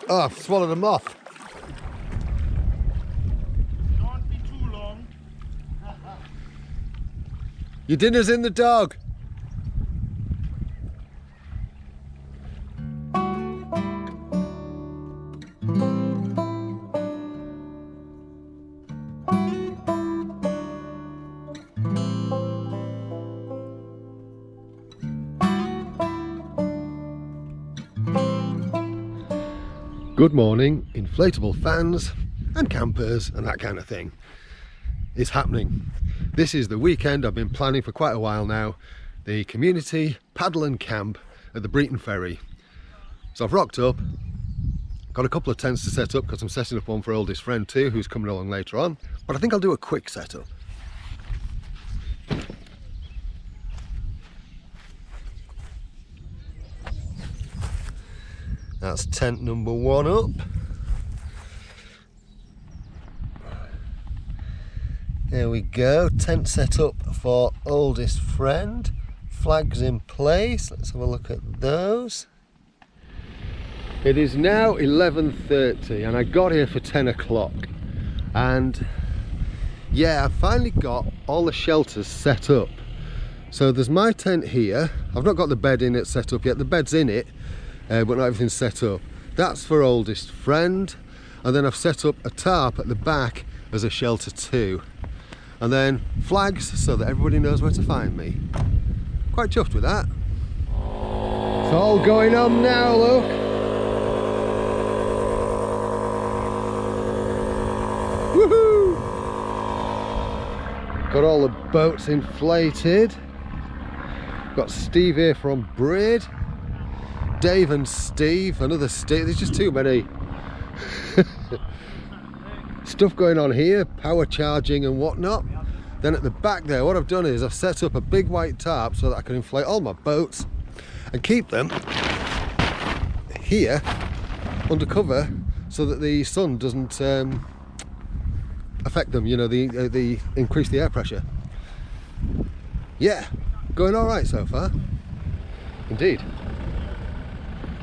Oh, I've swallowed a moth. Don't be too long. Your dinner's in the dog. Good morning, inflatable fans and campers and that kind of thing. It's happening. This is the weekend I've been planning for quite a while now. The community paddle and camp at the Breighton Ferry. So I've rocked up, got a couple of tents to set up because I'm setting up one for oldest friend too, who's coming along later on. But I think I'll do a quick setup. That's tent number one up. There we go, tent set up for oldest friend. Flags in place, let's have a look at those. It is now 11:30 and I got here for 10 o'clock. And yeah, I finally got all the shelters set up. So there's my tent here. I've not got the bed in it set up yet, the bed's in it. But not everything's set up. That's for oldest friend, and then I've set up a tarp at the back as a shelter too, and then flags so that everybody knows where to find me. Quite chuffed with that. It's all going on now, look. Woohoo! Got all the boats inflated. Got Steve here from Braid. Dave and Steve, another Steve, there's just too many. Stuff going on here, power charging and whatnot. Then at the back there, what I've done is I've set up a big white tarp so that I can inflate all my boats and keep them here under cover so that the sun doesn't affect them, you know, the increase the air pressure. Yeah, going all right so far. Indeed.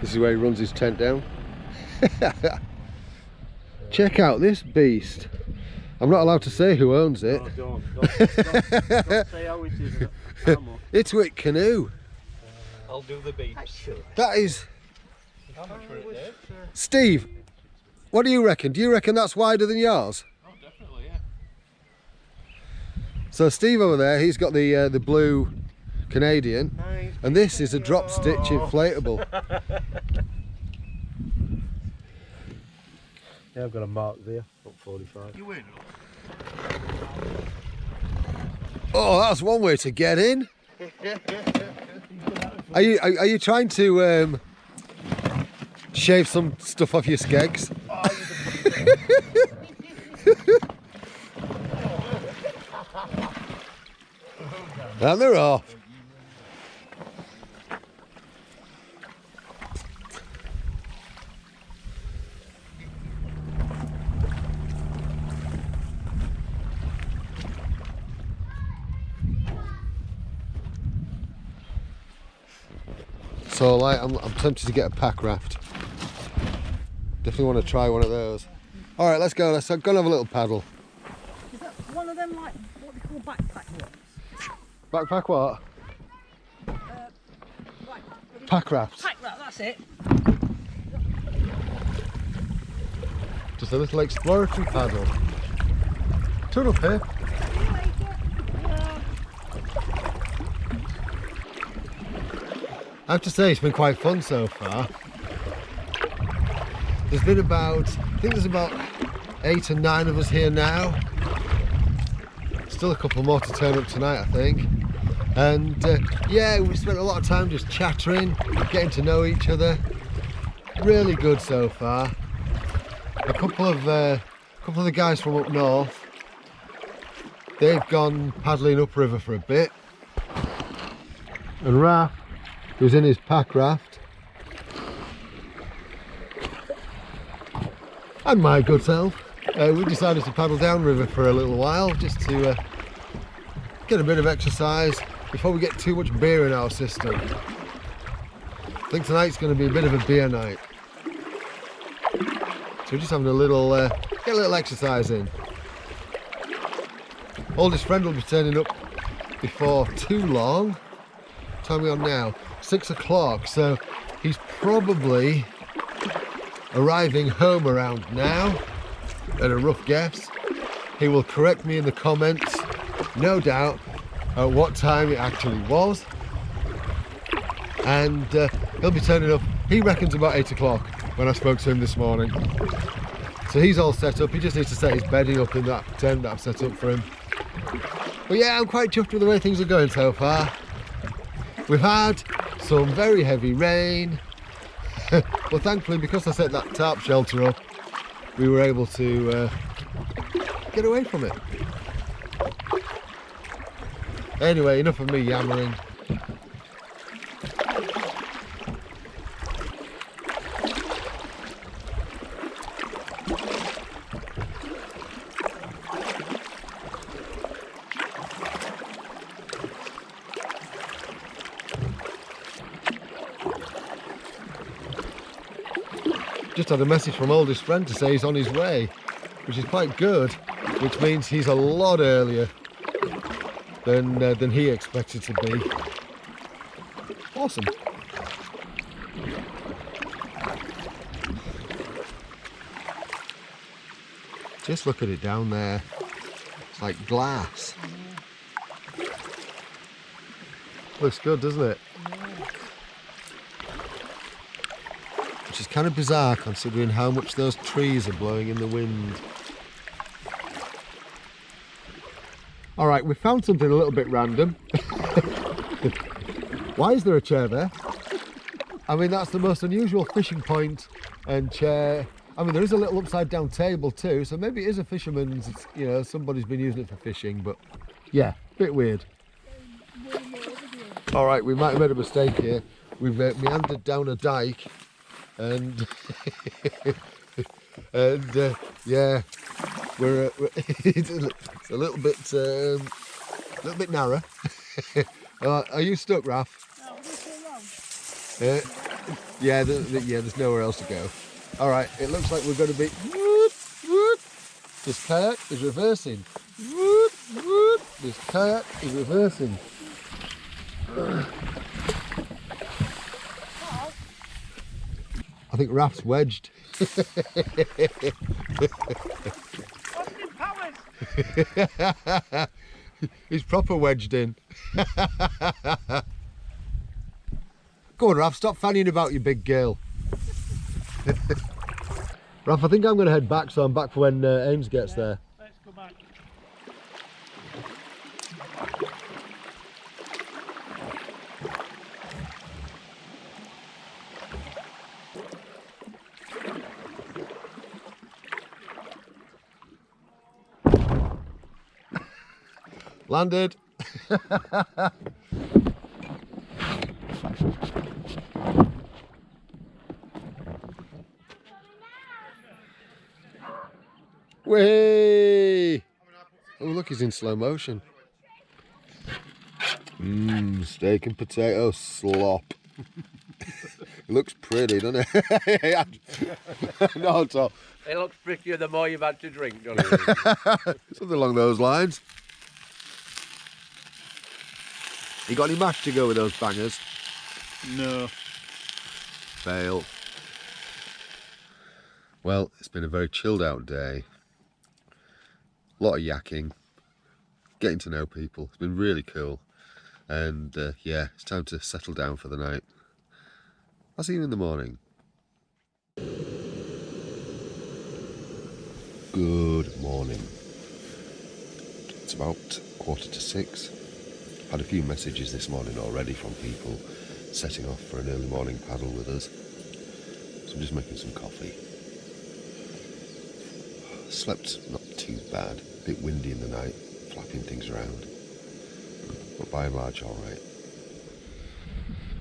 This is where he runs his tent down. Check out this beast. I'm not allowed to say who owns it. No, don't say how it is. It's Wick Canoe. I'll do the beeps. That is... How much for it, Dave? Steve, what do you reckon? Do you reckon that's wider than yours? Oh, definitely, yeah. So Steve over there, he's got the blue Canadian, and this is a drop stitch inflatable. Yeah, I've got a mark there, up 45. You win. Oh, that's one way to get in. Are you trying to shave some stuff off your skegs? And they're off. So like, I'm tempted to get a pack raft. Definitely want to try one of those. All right, let's go and have a little paddle. Is that one of them, like what they call backpack ones? Backpack what? Pack raft. Pack raft, that's it. Just a little exploratory paddle. Turn up here. I have to say it's been quite fun so far. There's been about, I think there's about 8 or 9 of us here now. Still a couple more to turn up tonight, I think. And yeah, we spent a lot of time just chattering, getting to know each other. Really good so far. A couple of the guys from up north, they've gone paddling upriver for a bit. And Raff, who's in his pack raft, and my good self, we decided to paddle downriver for a little while just to get a bit of exercise before we get too much beer in our system. I think tonight's going to be a bit of a beer night. So we're just having a little, get a little exercise in. Oldest friend will be turning up before too long. What time are we on now? 6 o'clock, so he's probably arriving home around now, at a rough guess. He will correct me in the comments, no doubt, at what time it actually was. And he'll be turning up, he reckons about 8 o'clock when I spoke to him this morning. So he's all set up, he just needs to set his bedding up in that tent that I've set up for him. But yeah, I'm quite chuffed with the way things are going so far. We've had some very heavy rain, but thankfully because I set that tarp shelter up, we were able to get away from it. Anyway, enough of me yammering. Just had a message from oldest friend to say he's on his way, which is quite good, which means he's a lot earlier than he expected to be. Awesome. Just look at it down there. It's like glass. Looks good, doesn't it? Which is kind of bizarre considering how much those trees are blowing in the wind. All right, we found something a little bit random. Why is there a chair there? I mean, that's the most unusual fishing point and chair. I mean, there is a little upside down table too, so maybe it is a fisherman's, you know, somebody's been using it for fishing, but yeah, bit weird. All right, we might have made a mistake here. We've meandered down a dike and yeah, we're it's a little bit narrow. Are you stuck, Raff? No, this alone. Yeah, there's nowhere else to go. All right, it looks like we're going to be. This kayak is reversing. This kayak is reversing. I think Raff's wedged. He's proper wedged in. Go on, Raff, stop fanning about, you big girl. Raff, I think I'm going to head back, so I'm back for when Ames gets there. Let's go back. Landed. Way! Oh, look, he's in slow motion. Steak and potato slop. It looks pretty, doesn't it? No, it's all. It looks prettier the more you've had to drink, doesn't it? Something along those lines. You got any mash to go with those bangers? No. Fail. Well, it's been a very chilled out day. A lot of yakking, getting to know people. It's been really cool. And yeah, it's time to settle down for the night. I'll see you in the morning. Good morning. It's about 6:15. Had a few messages this morning already from people setting off for an early morning paddle with us. So I'm just making some coffee. Slept not too bad, a bit windy in the night, flapping things around, but by and large all right.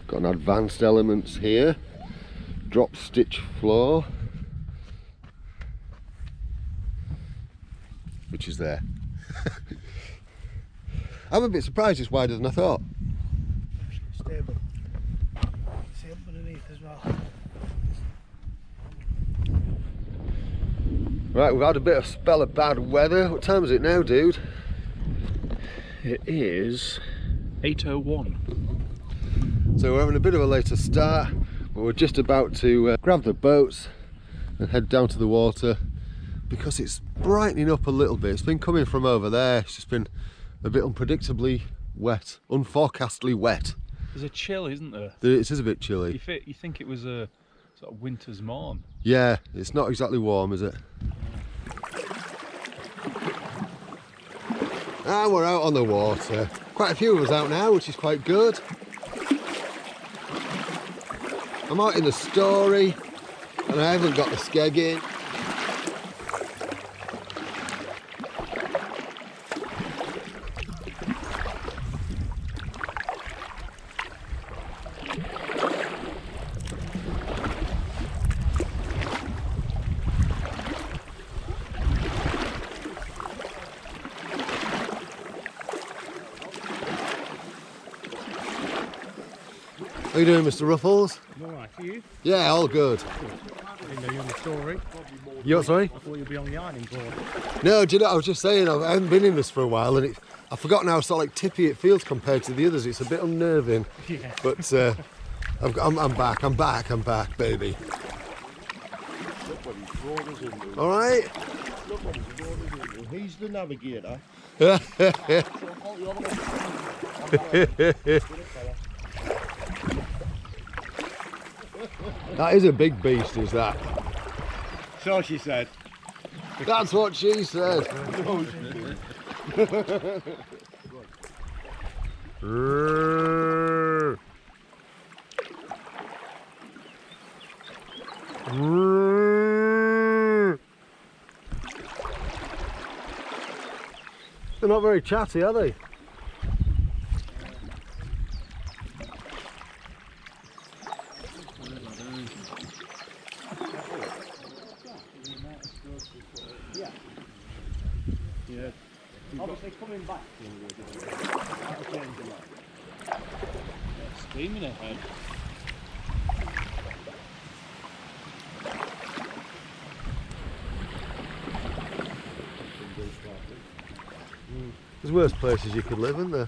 Got an advanced elements here, drop stitch floor, which is there. I'm a bit surprised it's wider than I thought. Stable. See up underneath Right, we've had a bit of spell of bad weather. What time is it now, dude? It is 8:01. So we're having a bit of a later start, but we're just about to grab the boats and head down to the water because it's brightening up a little bit. It's been coming from over there. It's just been a bit unpredictably wet, unforecastedly wet. There's a chill, isn't there? It is a bit chilly. You think it was a sort of winter's morn. Yeah, it's not exactly warm, is it? And we're out on the water. Quite a few of us out now, which is quite good. I'm out in the Story, and I haven't got the skeg in. How you doing, Mr. Ruffles? I'm alright, are you? Yeah, all good. I didn't know you were on the Story. You what, sorry? I thought you'd be on the ironing board. No, do you know, I was just saying, I haven't been in this for a while, and I've forgotten how sort of like tippy it feels compared to the others. It's a bit unnerving. Yeah. But I'm back, baby. All right. He's the navigator. That is a big beast, is that? So she said. That's what she said. They're not very chatty, are they? Yeah. Obviously coming back. Steaming ahead. There's worse places you could live, isn't there?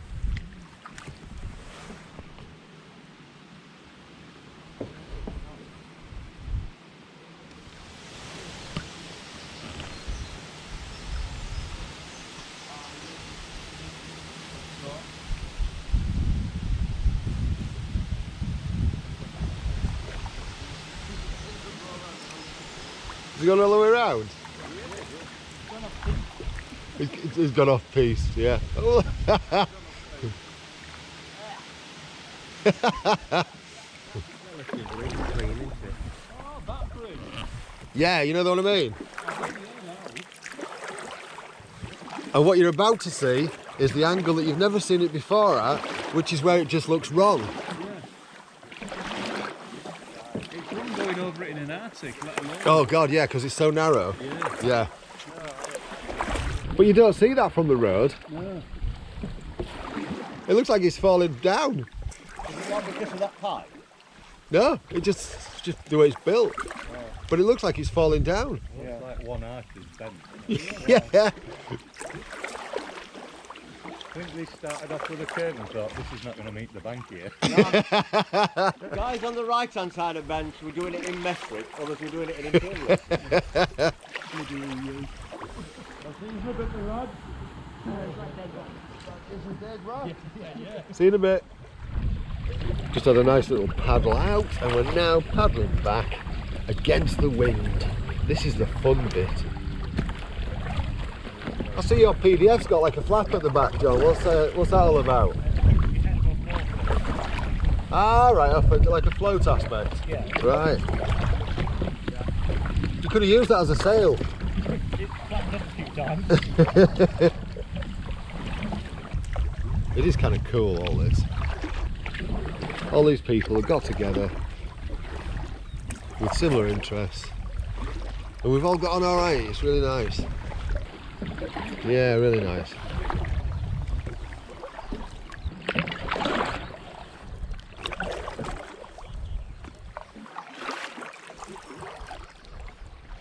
Has he gone all the way around? He's gone off piste, yeah. Yeah, you know what I mean? And what you're about to see is the angle that you've never seen it before at, which is where it just looks wrong. It's one going over it in an Arctic, let alone. Oh God, yeah, because it's so narrow. Yeah. Yeah. But you don't see that from the road. No. It looks like it's falling down. Is it like because of that pipe? No, it's just the way it's built. But it looks like it's falling down. Yeah. It's like one arch is bent. Yeah. I think they started off with a curve and thought, this is not going to meet the bank here. The guys on the right hand side of the bench were doing it in Mestwick, others were doing it in Imperial. See you in a bit. Just had a nice little paddle out and we're now paddling back against the wind. This is the fun bit. I see your PDF's got like a flap at the back, John. What's that all about? Ah, right, like a float aspect. Yeah. Right. You could have used that as a sail. It's flattened up a few times. It is kind of cool, all this. All these people have got together with similar interests, and we've all got on all right. It's really nice. Yeah, really nice.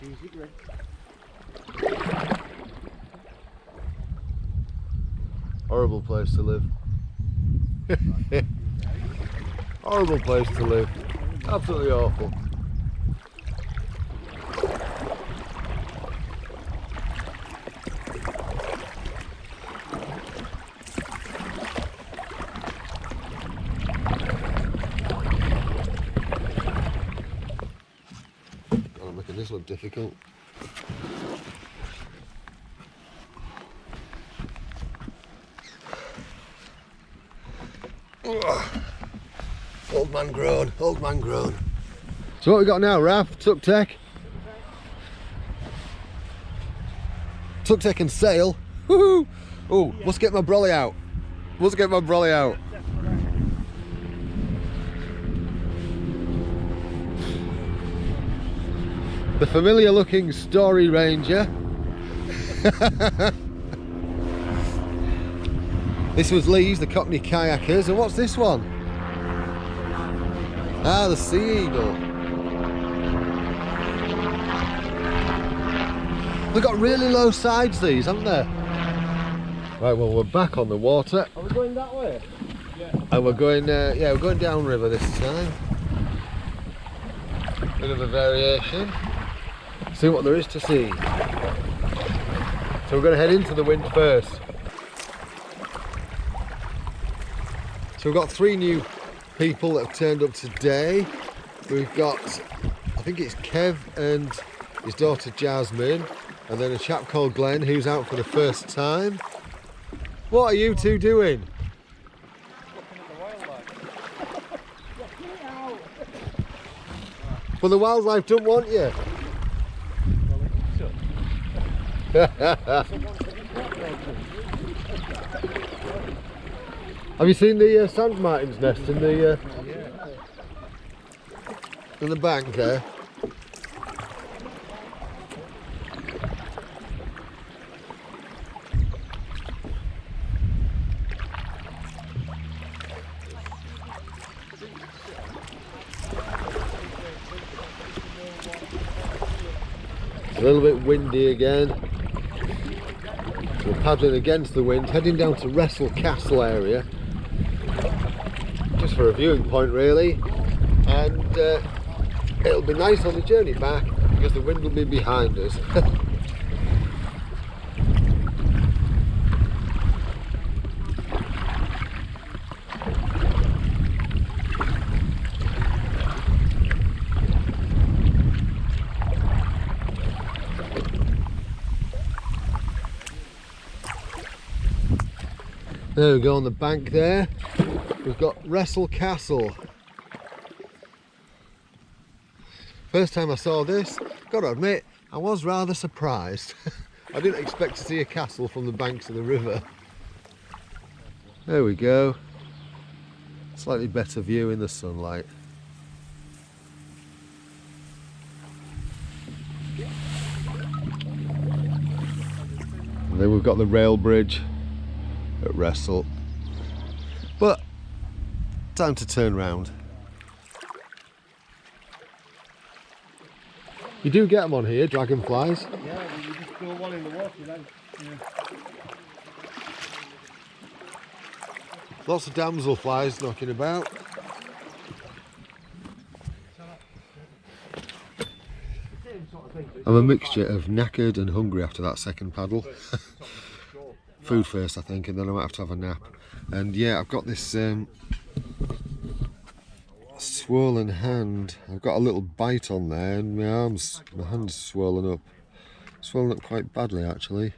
Easy grip. Horrible place to live. Horrible place to live. Absolutely awful. I'm making this look difficult. Old man grown, old man grown. So what we got now, Raff? Tuck tech? Tuck tech and sail. Woohoo! Oh, must get my brolly out. Must get my brolly out. The familiar looking Story Ranger. This was Lee's, the Cockney Kayakers. And what's this one? Ah, the Sea Eagle. They've got really low sides, these, haven't they? Right, well, we're back on the water. Are we going that way? Yeah. And we're going, yeah, we're going downriver this time. Bit of a variation. See what there is to see. So we're going to head into the wind first. So we've got 3 new people that have turned up today. We've got, I think it's Kev and his daughter Yasmine, and then a chap called Glen who's out for the first time. What are you two doing? Well, the wildlife don't want you. Have you seen the sand martin's nest in the bank there? It's a little bit windy again. So we're paddling against the wind, heading down to Wrestle Castle area. Just for a viewing point really, and it'll be nice on the journey back because the wind will be behind us. There we go on the bank there. We've got Wrestle Castle. First time I saw this, gotta admit, I was rather surprised. I didn't expect to see a castle from the banks of the river. There we go. Slightly better view in the sunlight. And then we've got the rail bridge at Wrestle. But time to turn round. You do get them on here, dragonflies. Yeah, you just throw one in the water then. Yeah. Lots of damselflies knocking about. I'm a mixture of knackered and hungry after that second paddle. Food first, I think, and then I might have to have a nap. And yeah, I've got this swollen hand. I've got a little bite on there, and my hand's swollen up quite badly actually.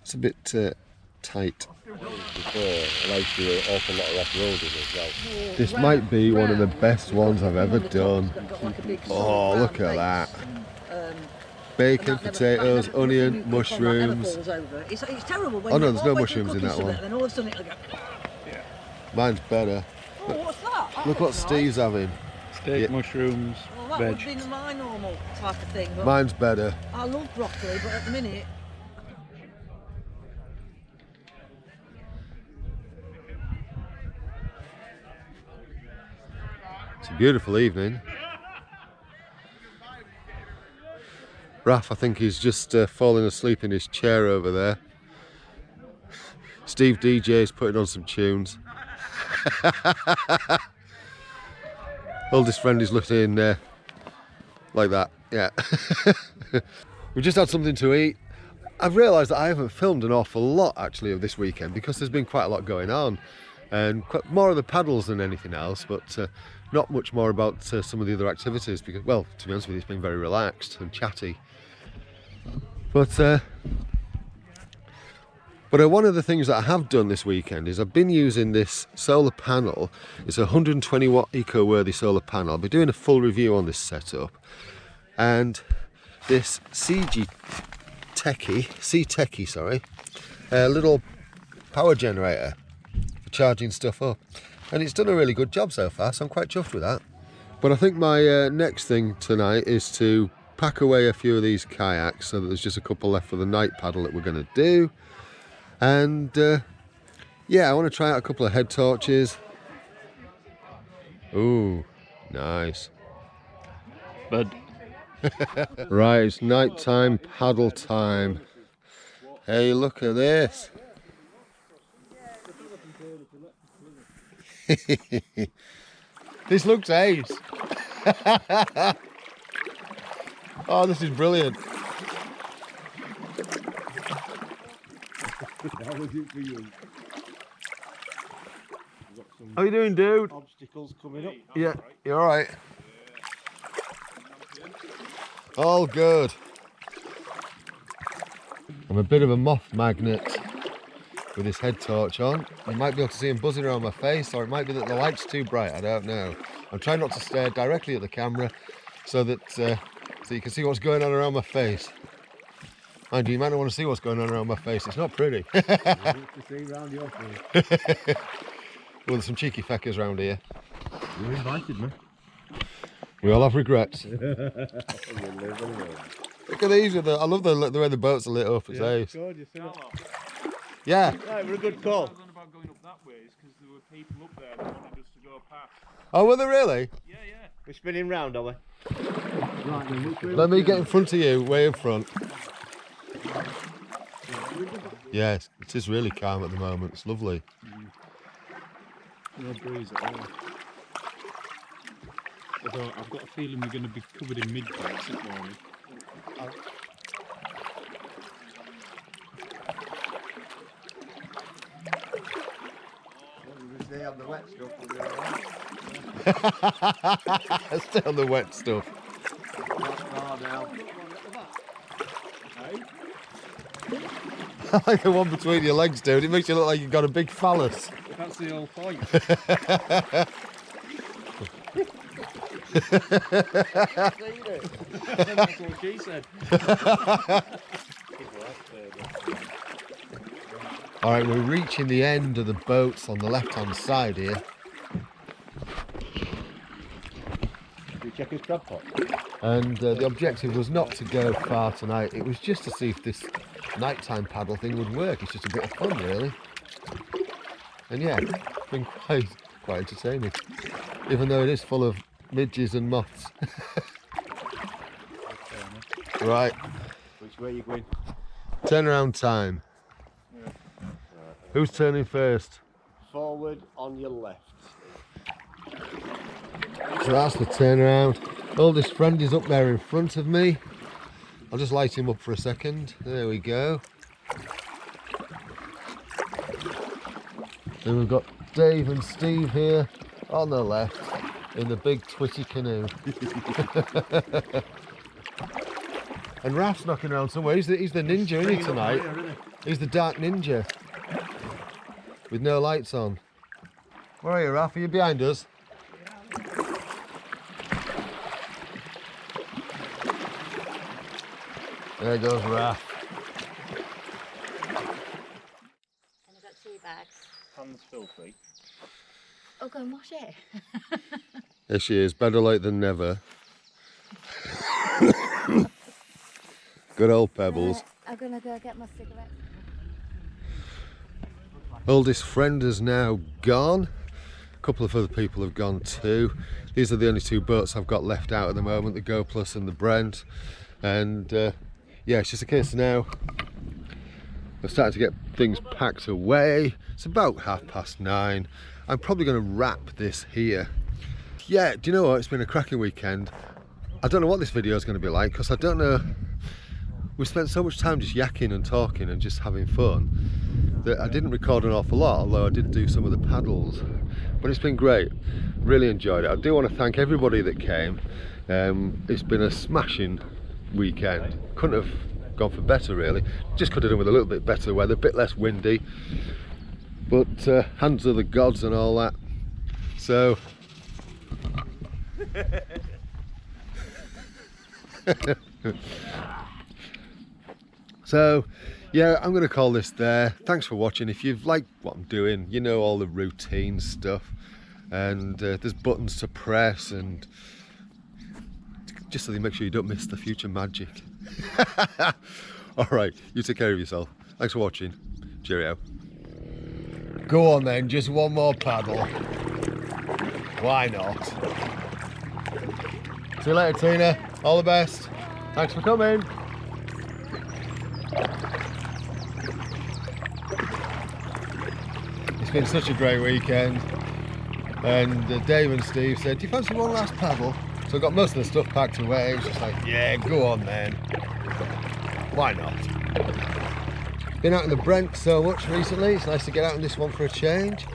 It's a bit tight. This might be one of the best ones I've ever done. Oh, look at that. Bacon, potatoes, onion, mushrooms. It's terrible when Oh no, there's no mushrooms in that one. Then all of a sudden it'll go. Mine's better. Oh, what's that? Look what Steve's having. Steak, mushrooms, Well, that veg. would have been my normal type of thing. But Mine's better. I love broccoli, but at the minute. It's a beautiful evening. Raff, I think he's just falling asleep in his chair over there. Steve DJ's putting on some tunes. Oldest friend is looking like that, yeah. We just had something to eat. I've realised that I haven't filmed an awful lot actually of this weekend because there's been quite a lot going on, and more of the paddles than anything else, but not much more about some of the other activities because, well, to be honest with you, it's been very relaxed and chatty. But one of the things that I have done this weekend is I've been using this solar panel. It's a 120 watt eco-worthy solar panel. I'll be doing a full review on this setup, and this C-Techie, a little power generator for charging stuff up, and it's done a really good job so far, so I'm quite chuffed with that. But I think my next thing tonight is to pack away a few of these kayaks so that there's just a couple left for the night paddle that we're going to do. And yeah, I want to try out a couple of head torches. Ooh, nice. But Right, it's nighttime paddle time. Hey, look at this. This looks ace. Oh, this is brilliant. How you doing, dude? Obstacles coming up. Yeah, you alright? All good. I'm a bit of a moth magnet with this head torch on. You might be able to see him buzzing around my face, or it might be that the light's too bright, I don't know. I'm trying not to stare directly at the camera so that so you can see what's going on around my face. Mind you, you might not want to see what's going on around my face, it's not pretty. To see round your face. Well, there's some cheeky feckers around here. You invited me. We all have regrets. You live alone. Look at these, I love the way the boats are lit up, it's ace. Good, you see that? Yeah. Right, we're a good call. What I was on about going up that way is because there were people up there that wanted us to go past. Oh, were they really? Yeah. We're spinning round, are we? Right, then, which way Let me get in front of you, way in front. Yes, it is really calm at the moment, it's lovely. No breeze at all. Although I've got a feeling we're going to be covered in mid-bites this morning. Stay on the wet stuff. We'll be alright. Stay on the wet stuff. Not far now. I like the one between your legs, dude. It makes you look like you've got a big phallus. That's the whole point. That's what she said. Alright, we're reaching the end of the boats on the left-hand side here. Do you check his crab pot? And the objective was not to go far tonight. It was just to see if this nighttime paddle thing would work. It's just a bit of fun, really. And yeah, it's been quite entertaining. Even though it is full of midges and moths. Right. Which way are you going? Turnaround time. Who's turning first? Forward on your left. So that's the turnaround. Oldest friend is up there in front of me. I'll just light him up for a second. There we go. Then we've got Dave and Steve here on the left in the big twitty canoe. And Raff's knocking around somewhere. He's the ninja, isn't he, tonight? He's the dark ninja with no lights on. Where are you, Raff? Are you behind us? There goes Raff. And I've got 2 bags. hands filthy. Oh, go and wash it. There she is, better late than never. Good old Pebbles. I'm going to go get my cigarette. Oldest friend is now gone. A couple of other people have gone too. These are the only 2 boats I've got left out at the moment, the Go Plus and the Brent. And yeah, it's just a case now I'm starting to get things packed away. It's about 9:30. I'm probably going to wrap this here. Yeah, do you know what? It's been a cracking weekend. I don't know what this video is going to be like because I don't know. We spent so much time just yakking and talking and just having fun that I didn't record an awful lot, although I did do some of the paddles. But it's been great. Really enjoyed it. I do want to thank everybody that came. It's been a smashing weekend. Couldn't have gone for better really. Just could have done with a little bit better weather, a bit less windy. But hands of the gods and all that. So so yeah, I'm going to call this there. Thanks for watching. If you've liked what I'm doing, you know, all the routine stuff, and there's buttons to press, and just so you make sure you don't miss the future magic. Alright, you take care of yourself. Thanks for watching. Cheerio. Go on then, just one more paddle. Why not? See you later, Tina. All the best. Thanks for coming. It's been such a great weekend. And Dave and Steve said, do you fancy one last paddle? So I got most of the stuff packed away. It was just like, yeah, go on then. Why not? Been out in the Brent so much recently. It's nice to get out in this one for a change.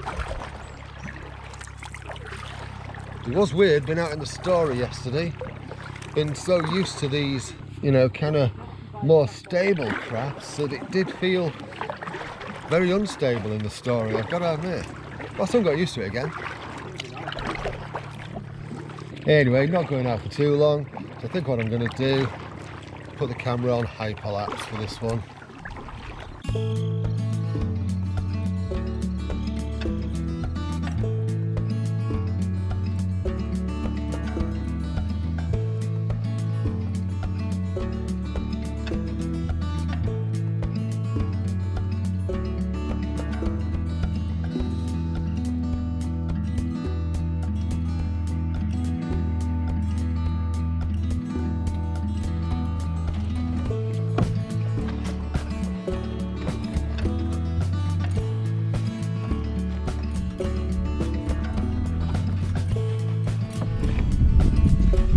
It was weird being out in the Story yesterday. Been so used to these, you know, kind of more stable crafts that it did feel very unstable in the Story, I've got to admit. But I still got used to it again. Anyway, not going out for too long. So I think what I'm going to do, put the camera on hyperlapse for this one.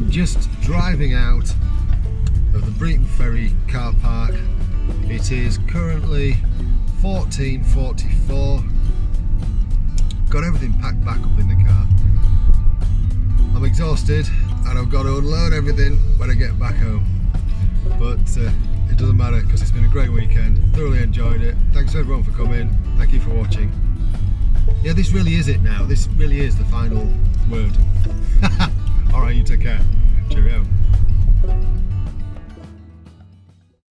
Just driving out of the Breighton Ferry car park. It is currently 14:44. Got everything packed back up in the car. I'm exhausted and I've got to unload everything when I get back home. But it doesn't matter because it's been a great weekend. Thoroughly enjoyed it. Thanks everyone for coming. Thank you for watching. Yeah, this really is it now. This really is the final word. Alright, you take care.